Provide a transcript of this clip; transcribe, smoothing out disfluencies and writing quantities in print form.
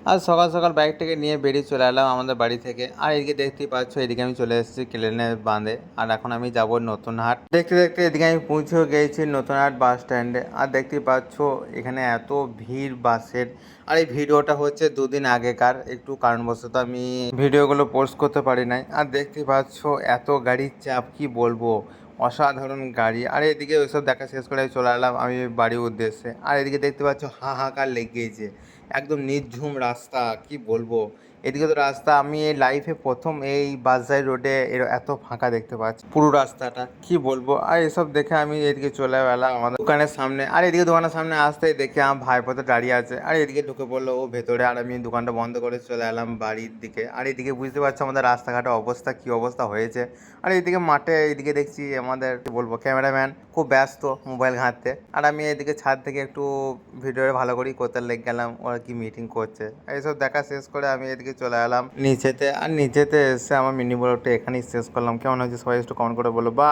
আর সকাল সকাল বাইকটাকে নিয়ে বেরিয়ে চলে এলাম আমাদের বাড়ি থেকে। আর এদিকে দেখতেই পাচ্ছ, এদিকে আমি চলে এসেছি ক্লেনের বাঁধে। আর এখন আমি যাব নতুন হাট। দেখতে দেখতে এদিকে আমি পৌঁছেও গিয়েছি নতুন হাট বাস স্ট্যান্ডে। আর দেখতেই পাচ্ছ এখানে এত ভিড় বাসের। আর এই ভিডিওটা হচ্ছে দুদিন আগেকার, একটু কারণবশত আমি ভিডিওগুলো পোস্ট করতে পারি নাই। আর দেখতেই পাচ্ছ এত গাড়ির চাপ, কি বলবো, অসাধারণ গাড়ি। আর এদিকে ওইসব দেখা শেষ করে চলে এলাম আমি বাড়ির উদ্দেশ্যে। আর এদিকে দেখতে পাচ্ছ হাহাকার লেগেছে, একদম নির্ঝুম রাস্তা, কি বলবো। এদিকে তো রাস্তা আমি এই লাইফে প্রথম এই বাজার রোডে এত ফাঁকা দেখতে পাচ্ছি পুরো রাস্তাটা, কি বলবো। আর এসব দেখে আমি এদিকে চলে এলাম আমাদের দোকানের সামনে। আর এদিকে দোকানের সামনে আসতেই দেখে আমার ভাইপো তো দাঁড়িয়ে আছে। আর এদিকে ঢুকে পড়লো ও ভেতরে। আর আমি দোকানটা বন্ধ করে চলে এলাম বাড়ির দিকে। আর এদিকে বুঝতে পারছো আমাদের রাস্তাঘাটের অবস্থা, কি অবস্থা হয়েছে। আর এইদিকে মাঠে এইদিকে দেখছি আমাদের, কি বলবো, ক্যামেরাম্যান খুব ব্যস্ত মোবাইল ঘাঁটতে। আর আমি এদিকে ছাদ থেকে একটু ভিডিও ভালো করেই করতে লেগে গেলাম, ওরা কি মিটিং করছে। এইসব দেখা শেষ করে আমি এদিকে চলে এলাম নিচেতে। আর নিচেতে এসে আমার মিনি ব্লগটা এখানেই শেষ করলাম। কেমন হয়েছে সবাই একটু কমেন্ট করে বলো। বা